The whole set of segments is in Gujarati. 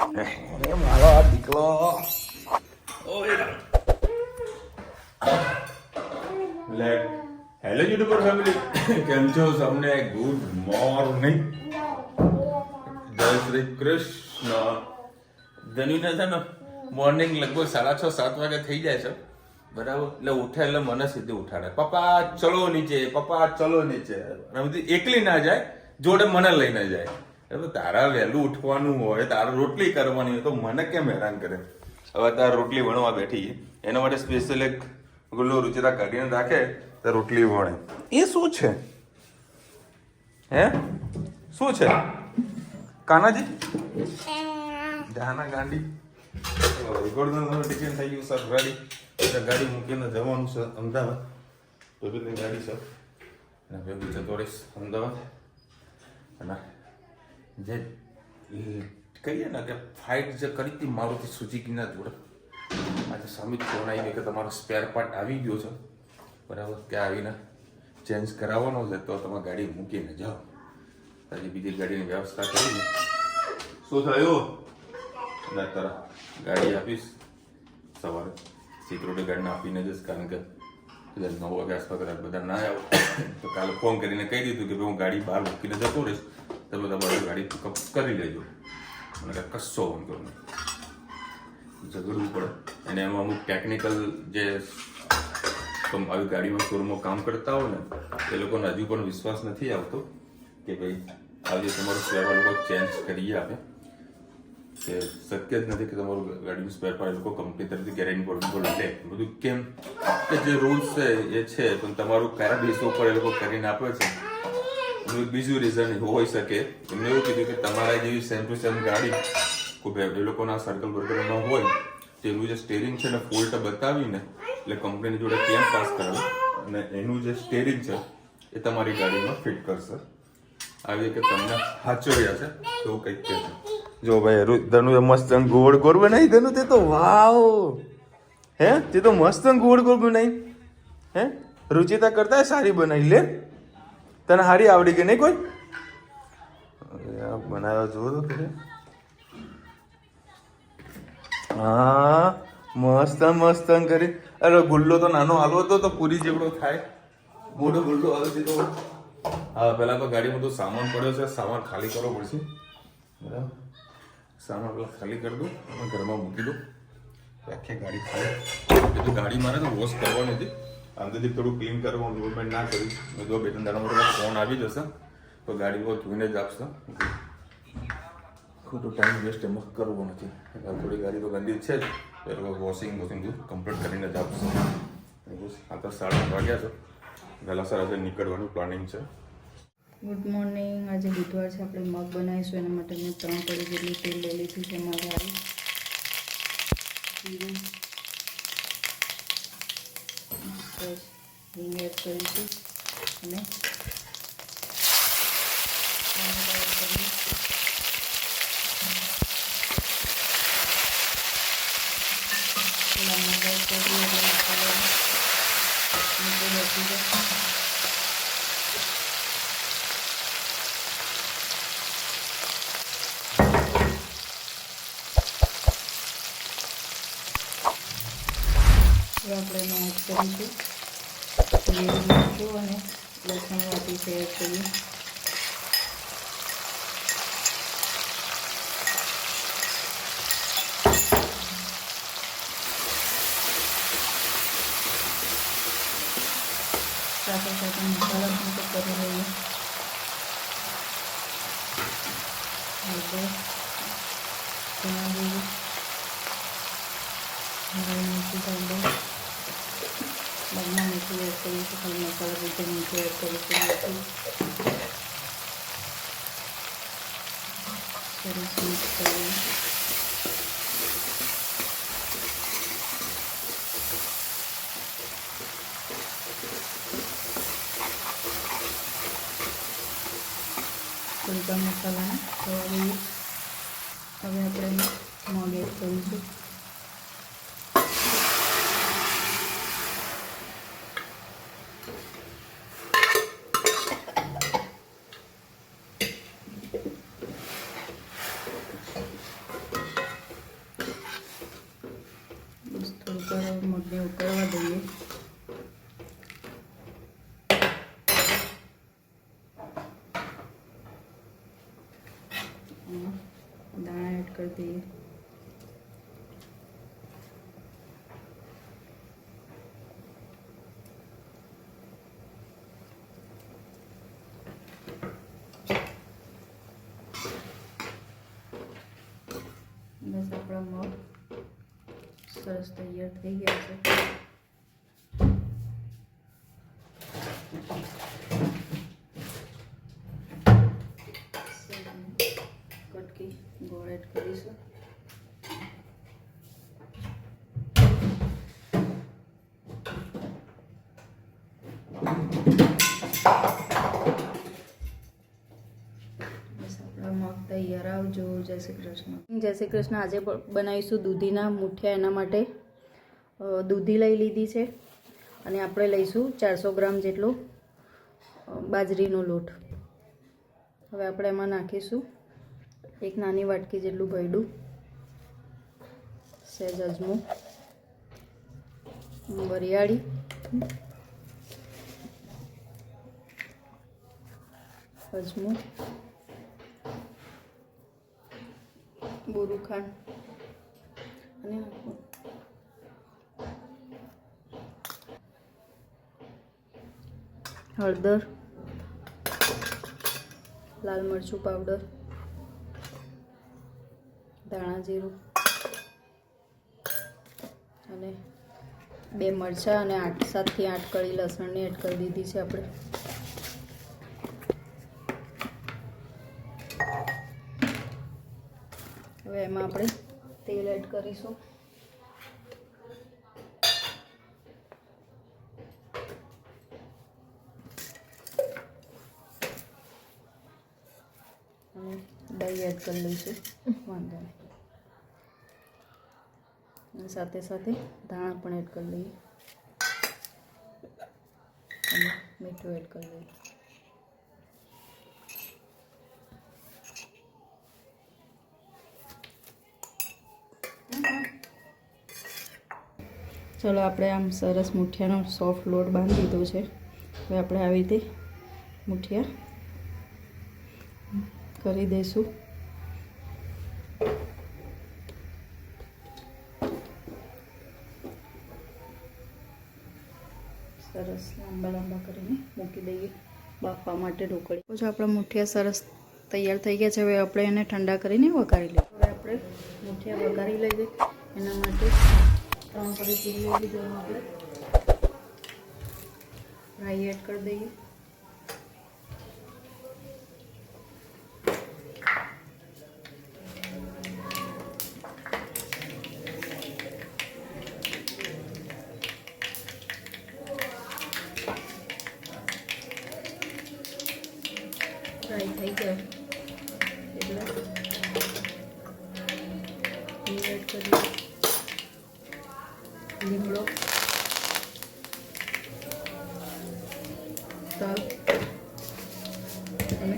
મારો આ દીકરો હેલો યુટ્યુબર ફેમિલી, કેમ છો તમને? ગુડ મોર્નિંગ, જય શ્રી કૃષ્ણ. ધનુને છે ને મોર્નિંગ લગભગ 6:30-7 વાગે થઈ જાય છે, બરાબર? એટલે ઉઠે એટલે મને સીધું ઉઠાડે, પપ્પા ચલો નીચે, પપ્પા ચલો નીચે. એકલી ના જાય, જોડે મને લઈને જાય. એટલે તારા વહેલું ઉઠવાનું હોય, તારે રોટલી કરવાની હોય, તો મને કેમ હેરાન કરે? હવે તારે રોટલી વણવા બેઠી, એના માટે સ્પેશિયલ એક ગુલ્લો રૂચિરા કાઢીને રાખે તો રોટલી વણે. એ શું છે? હે શું છે કાનાજી? જાના ગાંડી ટિફિન થઈ ગયું સર, રેડી. ગાડી મૂકીને જવાનું છે અમદાવાદ. ભેગી ગાડી છે અને ભેગું જતો રહીશ અમદાવાદ. અને જે કહીએ ને કે ફાઇટ જે કરી હતી મારુતિ સુઝુકીના જોડે, આજે સમિત ફોન આવીને કે તમારો સ્પેર પાર્ટ આવી ગયો છે, બરાબર? ત્યાં આવીને ચેન્જ કરાવવાનો છે, તો તમે ગાડી મૂકીને જાઓ. હજી બીજી ગાડીની વ્યવસ્થા કરીને શું થયું ના તારા ગાડી આપીશ સવારે. સિક્યુરિટી ગાર્ડને આપીને જઈશ, કારણ કે 9 વાગ્યા આસપાસ કદાચ બધા ના આવો તો કાલે ફોન કરીને કહી દીધું કે હું ગાડી બહાર મૂકીને જતો રહીશ, તો બધા ગાડી પિકઅપ કરી લેજો. મને કે કશો વાંધો નહીં, ઝઘડવું પડે. અને એમાં અમુક ટેકનિકલ જે આવી ગાડીમાં શોરૂમમાં કામ કરતા હોય ને, એ લોકોને હજુ પણ વિશ્વાસ નથી આવતો કે ભાઈ આજે તમારો સ્પેર પાર્ટ લોકો ચેન્જ કરીએ આપે, કે શક્ય જ નથી કે તમારું ગાડીનું સ્પેર પાર્ટ લોકો કંપની તરફથી ગેરંટી પર લે. બધું કેમ કે જે રૂલ્સ છે એ છે, પણ તમારું કયા બેસો ઉપર એ લોકો કરીને આપે છે. એનું બીજું રીઝન હોઈ શકે, એમને એવું કીધું કે તમારા જેવી સેમ ટુ સેમ ગાડી કોઈ એ લોકોના સર્કલ વર્કર ન હોય તો એનું જે સ્ટેરિંગ છે ને ફોલ્ટ બતાવીને એટલે કંપનીની જોડે ક્લેમ પાસ કરાવે અને એનું જે સ્ટેરિંગ છે એ તમારી ગાડીમાં ફિટ કરશે. આવી કે તમને સાચવ્યા છે એવું કંઈક કે છે. જો ભાઈ ધનુ મસ્ત ગોળ ગોળ બનાવી. ધનુ તે તો વાવ, હે તે તો મસ્ત ગોળ ગોળ બનાવી. હે રુચિતા કરતા સારી બનાવી. લે તને સારી આવડી ગઈ નહીં કોઈ? બનાવ્યો જો તો ખરે. હા મસ્ત મસ્ત કરી. અરે ગુલ્લો તો નાનો હાલો હતો તો પૂરી જેવડો થાય, મોટો ગુલ્લો હાલો દીધો. હા પેલા તો ગાડીમાં તો સામાન પડ્યો છે, સામાન ખાલી કરવો પડશે, બરાબર? સામાન પેલા ખાલી કરી દઉં અને ઘરમાં મૂકી દઉં. આખી ગાડી ખાલી. એટલે ગાડી મારે તો વોશ કરવાની હતી, અંદરથી થોડું ક્લીન કરવાનું, મૂવમેન્ટ ના કર્યું. મેં જો 2-3 દાડામાં ફોન આવી જશે તો ગાડી બહુ ધોઈને જ આપશે. ખોટું ટાઈમ વેસ્ટ એમાં કરવો નથી. થોડી ગાડી તો ગંદી છે જ, એ લોકો વોશિંગ કમ્પ્લીટ કરીને જ આપશે. આ તો 8:30 વાગ્યા છે, વહેલા સર આજે નીકળવાનું પ્લાનિંગ છે. Good morning. આજે બુધવાર છે, આપણે મગ બનાવીશું. એના માટે મેં 3 કડી જેટલું તેલ લઈ લીધું છે. એમાં રાઈ, જીરું, હિંગ એડ કરીશું અને આપણે એમાં એડ કરીશું લીલું મરચું અને લસણ વાટી એડ કરીએ. સાથે સાથે મસાલા પણ તો કરી લઈએ. હળદર, ધાણા જીરું, મિરચી પાવડર, મગમાં મીઠું એડ કરીશું. ખાલી મસાલા રીતે મીઠું એડ કરીશું. સરસ મિક્સ કરીએ. હલકા મસાલાને થવા દઈએ. હવે આપણે મગ એડ કરીશું. મગને ઉકળવા દઈએ. દાણા એડ કરી દઈએ. બસ આપણા મગ સરસ તૈયાર થઈ ગયા છે. કટકી ગોળ એડ કરીશું. તૈયાર. આવજો. જય શ્રી કૃષ્ણ. જય શ્રી કૃષ્ણ. આજે બનાવીશું દૂધીના મુઠિયા. એના માટે દૂધી લઈ લીધી છે અને આપણે લઈશું 400 ગ્રામ જેટલો બાજરીનો લોટ. હવે આપણે એમાં નાખીશું એક નાની વાટકી જેટલું ભરડું, સહેજ અજમો, વરિયાળી, અજમો, બોરું ખાંડ અને હળદર, લાલ મરચું પાવડર, ધાણા જીરું અને 2 મરચાં અને 7 થી 8 કળી લસણની એડ કરી દીધી છે આપણે. હવે એમાં આપણે તેલ એડ કરીશું. અને દહીં એડ કરી લઈશું. વાંધો નહીં. અને સાથે સાથે ધાણા પણ એડ કરી લઈએ અને મીઠું એડ કરી લઈએ. ચલો, આપણે આમ સરસ મુઠિયાનો સોફ્ટ લોટ બાંધી દીધો છે. હવે આપણે આવી રીતે મુઠિયા કરી દઈશું. સરસ લાંબા લાંબા કરીને મૂકી દઈએ બાફવા માટે ઢોકળી. પછી આપણા મુઠિયા સરસ તૈયાર થઈ ગયા છે. હવે આપણે એને ઠંડા કરીને વઘારી લઈએ. હવે આપણે મુઠિયા વઘારી લઈએ. એના માટે 3 કળી તેલ લઈ લીધું. આપણે રાઈ એડ કરી દઈએ. ફ્રાય થઈ જાય એટલે ઘી એડ કરીએ, લીમડો, તલ અને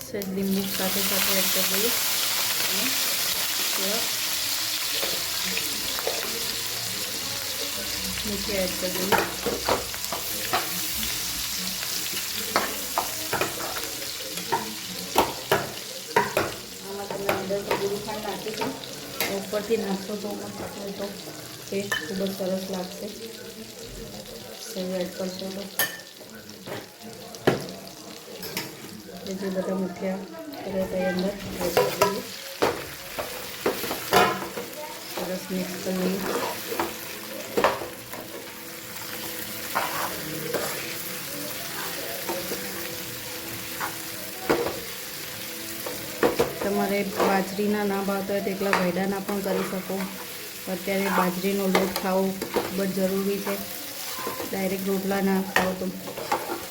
સહેજ લીંબુ સાથે સાથે એડ કરી દઈએ અને થોડા મૂઠિયા એડ કરી દઈએ. ઉપરથી નાખશો તો મસ્ત તો ટેસ્ટ ખૂબ જ સરસ લાગશે. સેવ એડ કરશો તો જે બધા મુઠિયા કરે તે અંદર એડ કરી દઈએ. સરસ મિક્સ કરી લઈએ. તમારે બાજરીના ના ભાવતા હોય તો એકલા ભૈડાના પણ કરી શકો. અત્યારે બાજરીનો લોટ ખાવો ખૂબ જ જરૂરી છે. ડાયરેક્ટ રોટલા ના ખાઓ તો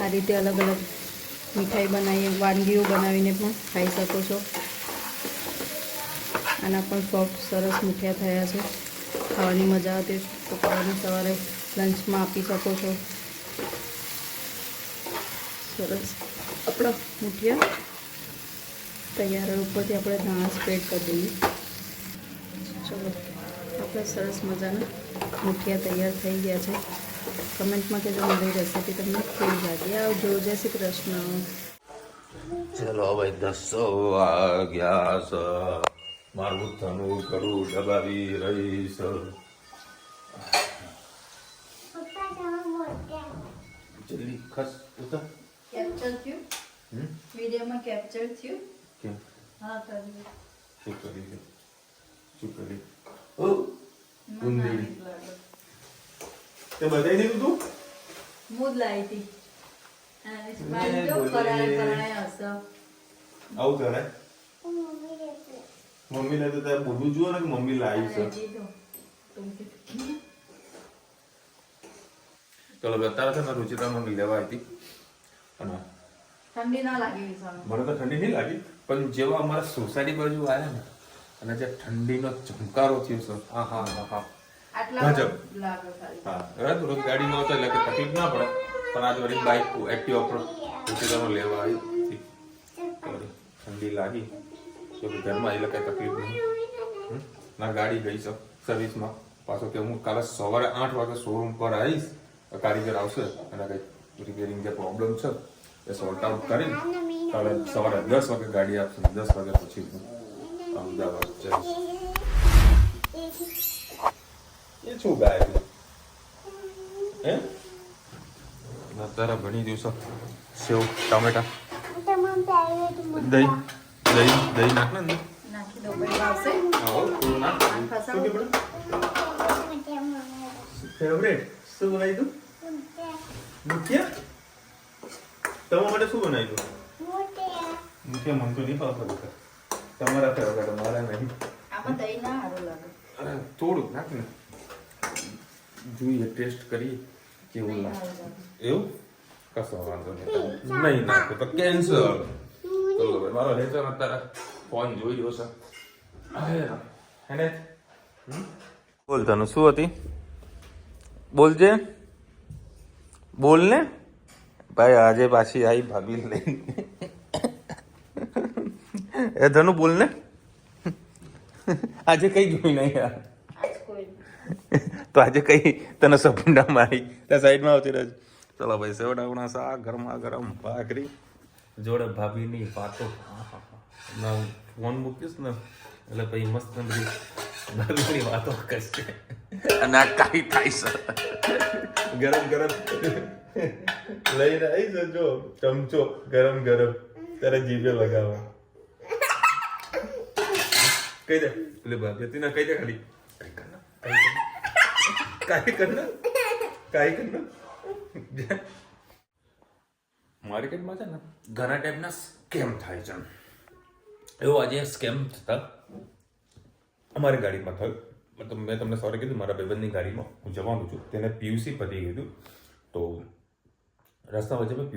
આ રીતે અલગ અલગ મીઠાઈ બનાવીને વાનગીઓ બનાવીને પણ ખાઈ શકો છો. આના પણ સોફ્ટ સરસ મુઠિયા થયા છે. ખાવાની મજા આવતી તો સવારે લંચમાં આપી શકો છો. સરસ આપણા મુઠિયા તૈયાર. ઉપરથી આપણે ધાણા સ્પ્રેડ કરી દઈએ. ચલો, આપણે સરસ મજાના મુઠિયા તૈયાર થઈ ગયા છે. કમેન્ટમાં કહેજો મારી રેસીપી તમને કેવી લાગી. આવજો. જય શ્રી કૃષ્ણ. ચલો ભાઈ 10 વાગ્યા છે. મારું થનું કરું દબાવી રહીશ. જલ્દી ખસ ઉતર. કેપ્ચર થયું વિડીયોમાં કેપ્ચર થયું. કેમ હા કરી શું કરી દે શું કરી ઓ ગુંદેડી તે બતાવી દીધું તું મૂડ લાવી હતી. આવું કરે મમ્મીને તો તારે બોલવું જોઈએ ને કે મમ્મી લાવી છે. ચલો અત્યારે છે ને રુચિતા મમ્મી લેવા હતી અને ઠંડી ના લાગી મને તો ઠંડી નહીં લાગી પણ જેવા અમારા સોસાયટી બાજુ આવ્યા ને અને જે ઠંડીનો ચમકારો થયો છે હા હા હા હા ગજબ. હા હવે રોજ ગાડીમાં આવતા એટલે કે તકલીફ ના પડે પણ આજે વળી બાઇક એક્ટિવા પર રુચિતામાં લેવા આવી હતી. ઠંડી લાગી તો ઘરમાં એટલે કઈ તકલીફ નહીં. ના ગાડી ગઈ છે સર્વિસમાં પાછો કે હું કાલે સવારે 8 વાગે શોરૂમ પર આવીશ કારીગર આવશે અને કંઈક રિપેરિંગ જે પ્રોબ્લેમ છે એ સોર્ટ આઉટ કરીને કાલે સવારે 10 વાગે ગાડી આપશે. 10 વાગે પછી હું અમદાવાદ જઈશ. એ શું ગાય હે તારા ભણી દિવસો સેવ ટામેટા દહીં દહીં દહીં નાખ ને નાખી દો ભાઈ આવશે. આવો થોડું નાખ. શું કે પડે ફેવરેટ શું બનાવી દઉં મુઠિયા તમે માટે શું બનાવી દઉં મુઠિયા મન તો નહીં ભાવતા તમારા ફેવરેટ મારા નહીં. આમાં દહીં ના સારું લાગે. અરે થોડુંક નાખ ને જોઈએ ટેસ્ટ કરીએ કેવું લાગે. એવું કશો વાંધો નહીં નહીં નાખો તો કેન્સલ. ચલો ભાઈ મારો લેચર અત્યારે ફોન જોઈ રહ્યો છે. હેને બોલ તને શું હતી બોલજે બોલ ને ભાઈ આજે પાછી આવી ભાભી લઈને એ ધનુ બોલ ને આજે કઈ જોઈ નહીં યાર તો આજે કઈ તને સપના મારી ત્યાં સાઈડમાં આવતી રહેજો. ચલો ભાઈ સેવડાવણા શાક ગરમા ગરમ ભાખરી જોડે ભાભીની વાતો ફોન મૂકીશ ને એટલે પછી મસ્ત બધી ભાભીની વાતો કરશે અને આ કાંઈ થાય છે ગરમ ગરમ લઈને આવી જજો ચમચો ગરમ ગરમ તારે જીભે લગાવવા કહી દે એટલે ભાભી હતી ને કહી દે ખાલી કાંઈ કરના માર્કેટમાં છે ને ઘણા ટાઈપના સ્કેમ થાય છે. એવો આજે સ્કેમ થતા અમારી ગાડીમાં થયું. મતલબ મેં તમને સવારે કીધું મારા ભાઈબંધની ગાડીમાં હું જવાનું છું તેને પીયુસી પતી ગયું તો રસ્તા વચ્ચે મેં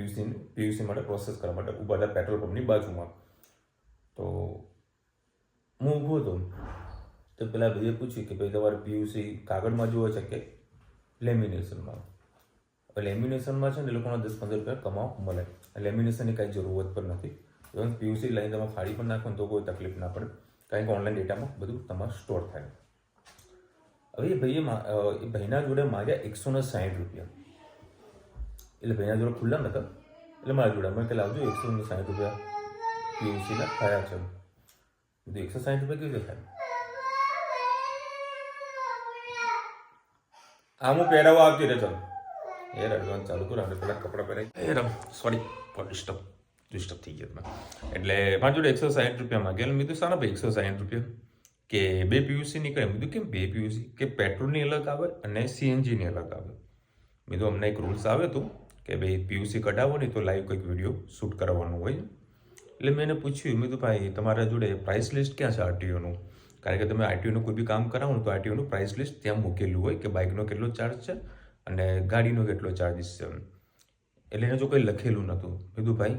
પીયુસી માટે પ્રોસેસ કરવા માટે ઊભા હતા પેટ્રોલ પંપની બાજુમાં. તો હું ઊભો હતો તો પેલા ભાઈએ પૂછ્યું કે ભાઈ તમારે પીયુસી કાગળમાં જુઓ છે કે લેમિનેશનમાં. હવે લેમિનેશનમાં છે ને એ લોકોના 10-15 રૂપિયા કમાવા મળે. લેમિનેશનની કાંઈ જરૂરત પણ નથી. ઇવન પીયુસી લઈને તમે ફાડી પણ નાખો તો કોઈ તકલીફ ના પડે કારણ કે ઓનલાઈન ડેટામાં બધું તમારે સ્ટોર થાય. હવે એ ભાઈના જોડે માગ્યા 160 રૂપિયા. એટલે ભાઈના જોડે ખુલ્લા નતા એટલે મારા જોડે મેં કે લાવજો 160 રૂપિયા પીયુસીના થયા છે. બધું 160 રૂપિયા કેવી રીતે થાય? આમ હું પહેરાવા આવતી રહે ચાલો એ રડવાનું ચાલુ કરું આપણે પેલા કપડાં પહેરાવી સોરી ડિસ્ટર્બ થઈ ગયા. એટલે મારા જોડે 160 રૂપિયા માગ્યા. એટલે મેં તો સારા ભાઈ 160 રૂપિયા કે 2 પીયુસી નીકળે. મેં કીધું કેમ 2 પીયુસી કે પેટ્રોલની અલગ આવે અને સીએનજીની અલગ આવે. મેં તો અમને એક રૂલ્સ આવે હતું કે ભાઈ પીયુસી કઢાવો નહીં તો લાઈવ કંઈક વિડીયો શૂટ કરવાનું હોય. એટલે મેં એને પૂછ્યું મેં તો ભાઈ તમારા જોડે પ્રાઇસ લિસ્ટ ક્યાં છે આરટીઓનું? કારણ કે તમે આરટીઓનું કોઈ બી કામ કરાવો ને તો આરટીઓનું પ્રાઇસ લિસ્ટ ત્યાં મૂકેલું હોય કે બાઇકનો કેટલો ચાર્જ છે અને ગાડીનો કેટલો ચાર્જિસ છે. એટલે એને જો કંઈ લખેલું નહોતું. મેં કીધું ભાઈ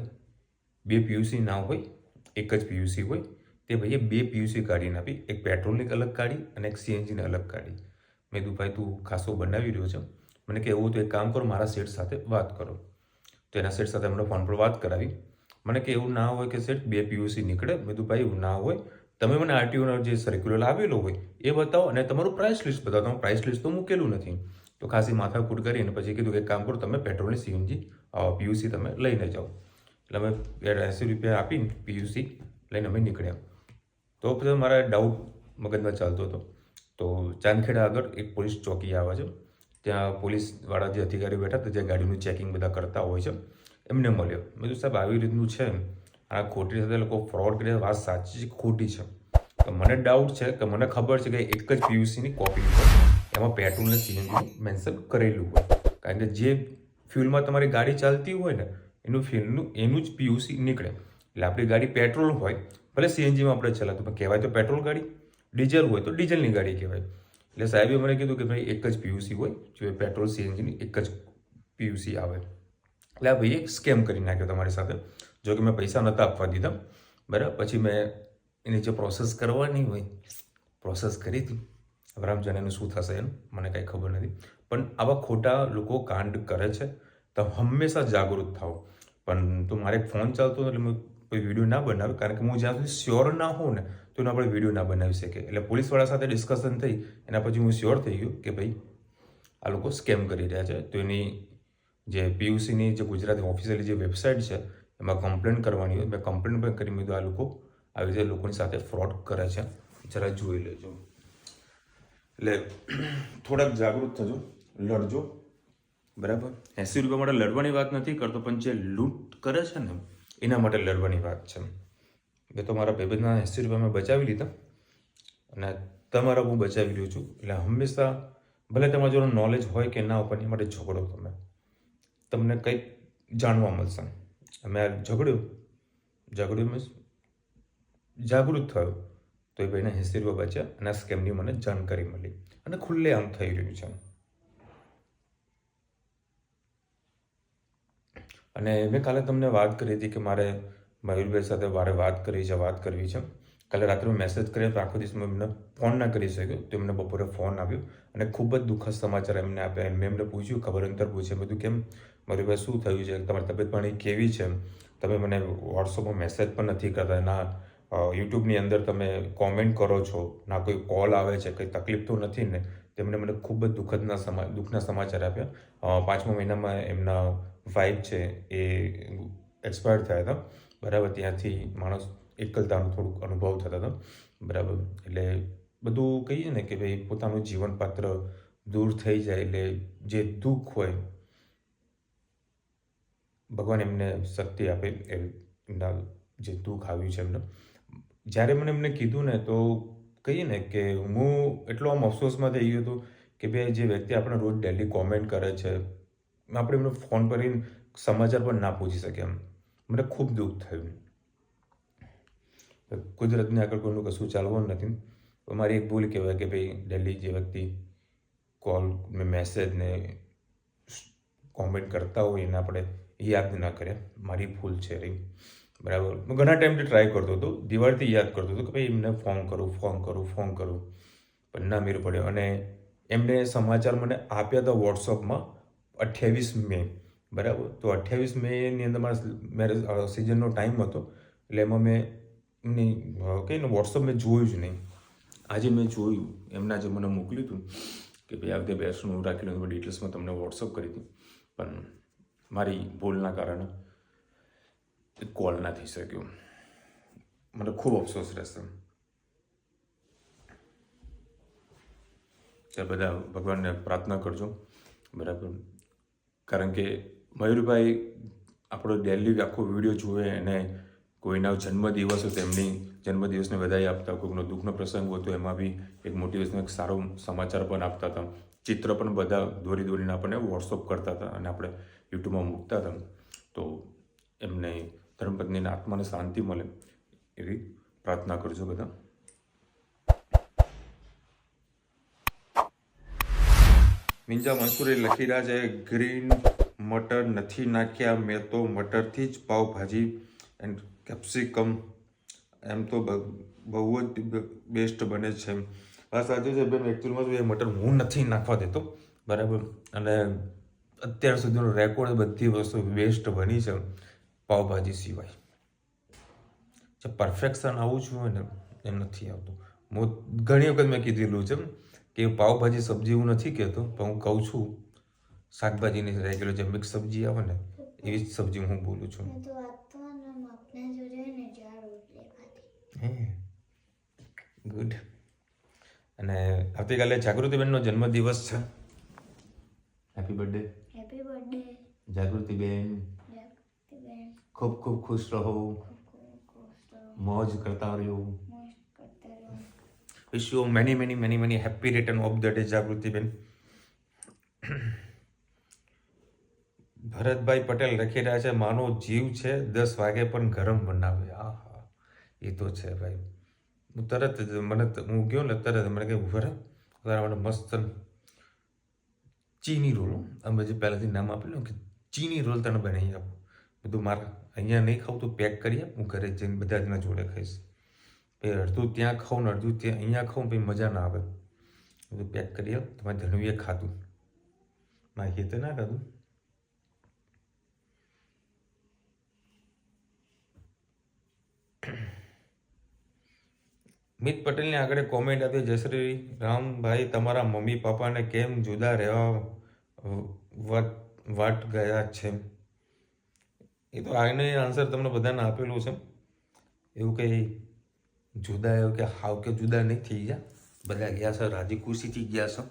2 પીયુસી ના હોય એક જ પીયુસી હોય. તે ભાઈએ 2 પીયુસી કાઢીને આપી. એક પેટ્રોલની અલગ કાઢી અને એક સીએનજીની અલગ કાઢી. મેં કીધું ભાઈ તું ખાસો બનાવી રહ્યો છે મને કે એવું તો એક કામ કરો મારા સેટ સાથે વાત કરો. તો એના સેટ સાથે એમણે ફોન પર વાત કરાવી. મને કે એવું ના હોય કે સેટ 2 પીયુસી નીકળે. મેં કીધું ભાઈ એવું ના હોય તમે મને આરટીઓનો જે સર્ક્યુલર આવેલો હોય એ બતાવો અને તમારું પ્રાઇસ લિસ્ટ બતાવો. તમારું પ્રાઇસ લિસ્ટ તો મૂકેલું નથી. તો ખાસી માથાકૂટ કરીને પછી કીધું એક કામ કરો, તમે પેટ્રોલની સીએનજી પીયુસી તમે લઈને જાઓ. એટલે અમે 80 રૂપિયા આપીને પીયુસી લઈને અમે નીકળ્યા. તો પછી મારા ડાઉટ મગજમાં ચાલતો હતો. તો ચાંદખેડા આગળ એક પોલીસ ચોકી આવે છે. ત્યાં પોલીસવાળા જે અધિકારીઓ બેઠા હતા, જે ગાડીનું ચેકિંગ બધા કરતા હોય છે, એમને મળ્યો. મેં કીધું સાહેબ આવી રીતનું છે, આ ખોટી સાથે લોકો ફ્રોડ કરે, વાત સાચી છે ખોટી છે? તો મને ડાઉટ છે કે મને ખબર છે કે એક જ પીયુસીની કોપી હોય, એમાં પેટ્રોલ અને સીએનજી મેન્શન કરેલું હોય. કારણ કે જે ફ્યુલમાં તમારી ગાડી ચાલતી હોય ને એનું જ પીયુસી નીકળે. એટલે આપણી ગાડી પેટ્રોલ હોય, ભલે સીએનજીમાં આપણે ચલાવતું, પણ કહેવાય તો પેટ્રોલ ગાડી. ડીઝલ હોય તો ડીઝલની ગાડી કહેવાય. એટલે સાહેબે મને કીધું કે ભાઈ એક જ પીયુસી હોય, જો પેટ્રોલ સીએનજીની એક જ પીયુસી આવે. એટલે આ ભાઈએ સ્કેમ કરી નાખ્યો તમારી સાથે. જો કે મેં પૈસા નહોતા આપવા દીધા, બરાબર. પછી મેં એની જે પ્રોસેસ કરવાની હોય પ્રોસેસ કરી હતી. હવે રામ જાણે એનું શું થશે એનું મને કાંઈ ખબર નથી. પણ આવા ખોટા લોકો કાંડ કરે છે, તો હંમેશા જાગૃત થાઓ. પણ તો મારે એક ફોન ચાલતો એટલે મેં કોઈ વિડીયો ના બનાવ્યો, કારણ કે હું જ્યાં સુધી શ્યોર ના હોઉં ને તો આપણે વિડીયો ના બનાવી શકીએ. એટલે પોલીસવાળા સાથે ડિસ્કશન થઈ, એના પછી હું શ્યોર થઈ ગયો કે ભાઈ આ લોકો સ્કેમ કરી રહ્યા છે. તો એની જે પીયુસીની જે ગુજરાતી ઓફિશિયલી જે વેબસાઇટ છે એમાં કમ્પ્લેન કરવાની હોય. મેં કમ્પ્લેન પણ કરી દીધું, આ લોકો આવી રીતે લોકોની સાથે ફ્રોડ કરે છે, જરા જોઈ લેજો. એટલે થોડાક જાગૃત થજો, લડજો, બરાબર. 80 રૂપિયા માટે લડવાની વાત નથી કરતો, પણ જે લૂંટ કરે છે ને એના માટે લડવાની વાત છે. મેં તો મારા ભાઈબંધના 80 રૂપિયા મેં બચાવી લીધા અને તમારા હું બચાવી રહ્યો છું. એટલે હંમેશા ભલે તમારા જોડે નોલેજ હોય કે ના હોય, પણ એ માટે ઝઘડો તમને કંઈક જાણવા મળશે. અમે ઝઘડ્યું મીન્સ જાગૃત થયો તો એ ભાઈને 80 રૂપિયા બચ્યા અને આ સ્કેમની મને જાણકારી મળી અને ખુલ્લે આમ થઈ રહ્યું છે. અને મેં કાલે તમને વાત કરી હતી કે મારે મયુરભાઈ સાથે વાત કરવી છે. કાલે રાત્રે મેસેજ કર્યો તો આખો દિવસ મેં એમને ફોન ના કરી શક્યો. તો એમને બપોરે ફોન આવ્યો અને ખૂબ જ દુઃખદ સમાચાર એમને આપ્યા. મેં એમને પૂછ્યું, ખબર અંતર પૂછ્યું, બધું કેમ મયુરભાઈ શું થયું છે, તમારી તબિયત પાણી કેવી છે, તમે મને વોટ્સઅપમાં મેસેજ પણ નથી કરતા, ના યુટ્યુબની અંદર તમે કોમેન્ટ કરો છો, ના કોઈ કોલ આવે છે, કંઈ તકલીફ તો નથી ને? તેમણે મને ખૂબ જ દુઃખના સમાચાર આપ્યા. 5મા મહિનામાં એમના વાઇફ છે એ એક્સપાયર થયા હતા, બરાબર. ત્યાંથી માણસ એકલતાનો થોડુંક અનુભવ થતો હતો, બરાબર. એટલે બધું કહીએ ને કે ભાઈ પોતાનું જીવન પાત્ર દૂર થઈ જાય એટલે જે દુઃખ હોય ભગવાન એમને શક્તિ આપે. એમના જે દુઃખ આવ્યું છે એમને, જ્યારે મને એમને કીધું ને તો કહીએ ને કે હું એટલો આમ અફસોસમાં થઈ ગયો હતો કે ભાઈ જે વ્યક્તિ આપણે રોજ ડેલી કોમેન્ટ કરે છે, આપણે એમને ફોન કરીને સમાચાર પણ ના પૂછી શકીએ. એમ મને ખૂબ દુઃખ થયું. કુદરતને આગળ કોઈનું કશું ચાલવાનું નથી. મારી એક ભૂલ કહેવાય કે ભાઈ ડેલી જે વ્યક્તિ કોલ ને મેસેજ ને કોમેન્ટ કરતા હોય એને આપણે યાદ ના કરે. મારી ભૂલ છે રહી, બરાબર. હું ઘણા ટાઈમથી ટ્રાય કરતો હતો, દિવાળીથી યાદ કરતો હતો કે ભાઈ એમને ફોન કરું, પણ ના મેળ પડ્યો. અને એમને સમાચાર મને આપ્યા હતા વોટ્સઅપમાં 28 મે, બરાબર. તો 28 મેની અંદર મારા મેરેજ સિઝનનો ટાઈમ હતો. એટલે એમાં મેં કહીને વોટ્સઅપ મેં જોયું જ નહીં. આજે મેં જોયું, એમના જે મને મોકલ્યું હતું કે ભાઈ આ રીતે બેસનું રાખેલું, ડિટેલ્સમાં તમને વોટ્સઅપ કરી હતી, પણ મારી ભૂલના કારણે કોલ ના થઈ શક્યો. મને ખૂબ અફસોસ રહેશે. ત્યારે બધા ભગવાનને પ્રાર્થના કરજો, બરાબર. કારણ કે મયુરભાઈ આપણો ડેલી આખો વિડીયો જુએ અને કોઈના જન્મદિવસ હોય તો એમની જન્મદિવસને વધાઈ આપતા, કોઈનો દુઃખનો પ્રસંગ હોય તો એમાં બી એક મોટિવેશનલ એક સારો સમાચાર પણ આપતા હતા. ચિત્ર પણ બધા દોરીને આપણને વોટ્સઅપ કરતા હતા અને આપણે યુટ્યુબમાં મૂકતા હતા. તો એમને ધર્મપત્નીના આત્માને શાંતિ મળે એવી પ્રાર્થના કરજો બધા. નિંજા મંસૂરી લખી રહ્યા છે, ગ્રીન મટર નથી નાખ્યા મેં તો, મટરથી જ પાવભાજી એન્ડ કેપ્સિકમ એમ તો બહુ જ બેસ્ટ બને છે. આ સાચું છે બેન. એકચ્યુઅલમાં એ મટર હું નથી નાખવા દેતો, બરાબર. અને અત્યાર સુધીનો રેકોર્ડ બધી વસ્તુ બેસ્ટ બની છે પાવભાજી સિવાય. જે પરફેક્શન આવું જ હોય ને એમ નથી આવતું. હું ઘણી વખત મેં કીધેલું છે કે પાવભાજી સબ્જી હું નથી કહેતો, પણ હું કહું છું શાકભાજીની રેગ્યુલર જે મિક્સ સબ્જી આવે ને એવી જ સબ્જી હું બોલું છું. હે ગુડ. અને આવતીકાલે જાગૃતિબેનનો જન્મદિવસ છે. Happy birthday. Happy birthday Jagrutiben. ખૂબ ખૂબ ખુશ રહો, મોજ કરતા રહ્યો. Wish you many many many many happy return of the day Jagrutiben. Bharatbhai Patel લખી રહ્યા છે માનો જીવ છે 10 વાગે પણ ગરમ બનાવે. હા એ તો છે ભાઈ. હું તરત જ હું ગયો ને તરત મને કહ્યું ભરત તારા માટે મસ્ત ચીની રોલ, અમે જે પહેલાંથી નામ આપેલું કે ચીની રોલ તને બનાવી આપું. બધું મારે અહીંયા નહીં ખાવું તો પેક કરી આપ, હું ઘરે જઈને બધા જણા જોડે ખાઈશ. પછી અડધું ત્યાં ખાઉં ને અડધું ત્યાં અહીંયા ખાઉં પછી મજા ના આવે. બધું પેક કરી આપ. તમારે ધનુએ ખાધું, મારે તો ના ખાધું. મિત પટેલની આગળ કોમેન્ટ આપી જય શ્રી રામભાઈ તમારા મમ્મી પપ્પાને કેમ જુદા રહેવા વાટ ગયા છે? એ તો આનો આન્સર તમને બધાને આપેલું છે. એવું કંઈ જુદા એવું કે હાવ કે જુદા નહીં થઈ ગયા, બધા ગયા છે રાજી ખુશીથી ગયા છે.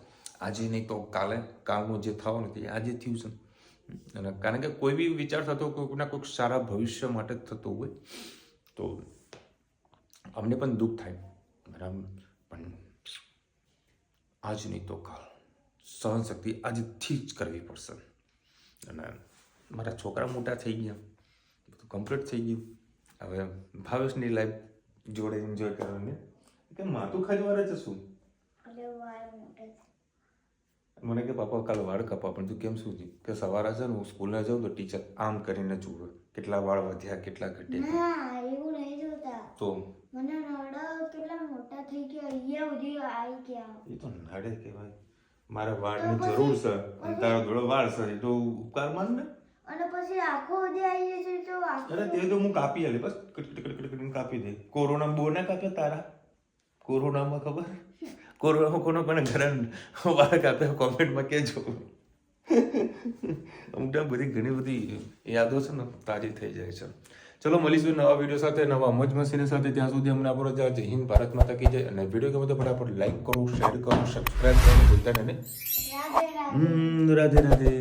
આજે નહીં તો કાલે, કાલનું જે થવાનું તે આજે થયું છે. અને કારણ કે કોઈ બી વિચાર થતો કોઈકના કોઈક સારા ભવિષ્ય માટે જ થતો હોય તો અમને પણ દુઃખ થાય બરાબર, પણ આજ નહીં તો કાલ સહનશક્તિ આજથી જ કરવી પડશે. અને મારા છોકરા મોટા થઈ ગયા, બધું કમ્પ્લીટ થઈ ગયું. હવે ભાવેશની લાઈફ જોડે એન્જોય કરવાની કે માથું ખાજવારે છે શું? મને કે પાપા કાલે વાળ કપા, પણ તું કેમ શું થયું? કે સવારે છે ને હું સ્કૂલે જાઉં તો ટીચર આમ કરીને જુએ કેટલા વાળ વધ્યા કેટલા ઘટ્યા. એવું નહીં જોતા તો મને નડા કેટલા મોટા થઈ ગયા, અહીંયા સુધી આવી ગયા. એ તો નડે કહેવાય. મારા વાળની જરૂર છે અને તારા જોડે વાળ છે એ તો ઉપકાર માન ને. અને પછી આખો સુધી આવી જશે તો અરે તે તો હું કાપી આલે બસ કટ કાપી દે. કોરોના બહુ ના કાપ્યા તારા? કોરોનામાં ખબર કોરોનામાં કોનો કોને ઘરે વાળ કાપ્યા કોમેન્ટમાં કહેજો. અમુક બધી ઘણી બધી યાદો છે ને તાજી થઈ જાય છે. ચલો મળીશું નવા વિડીયો સાથે, નવા મોજ મસ્તીની સાથે. ત્યાં સુધી અમને આપણો જય હિન્દ, ભારત માતા કી જય. અને વિડીયો ગમે તો ફટાફટ લાઈક કરો, શેર કરો, સબસ્ક્રાઈબ કરો, ભૂલતા નહીં. રાધે રાધે.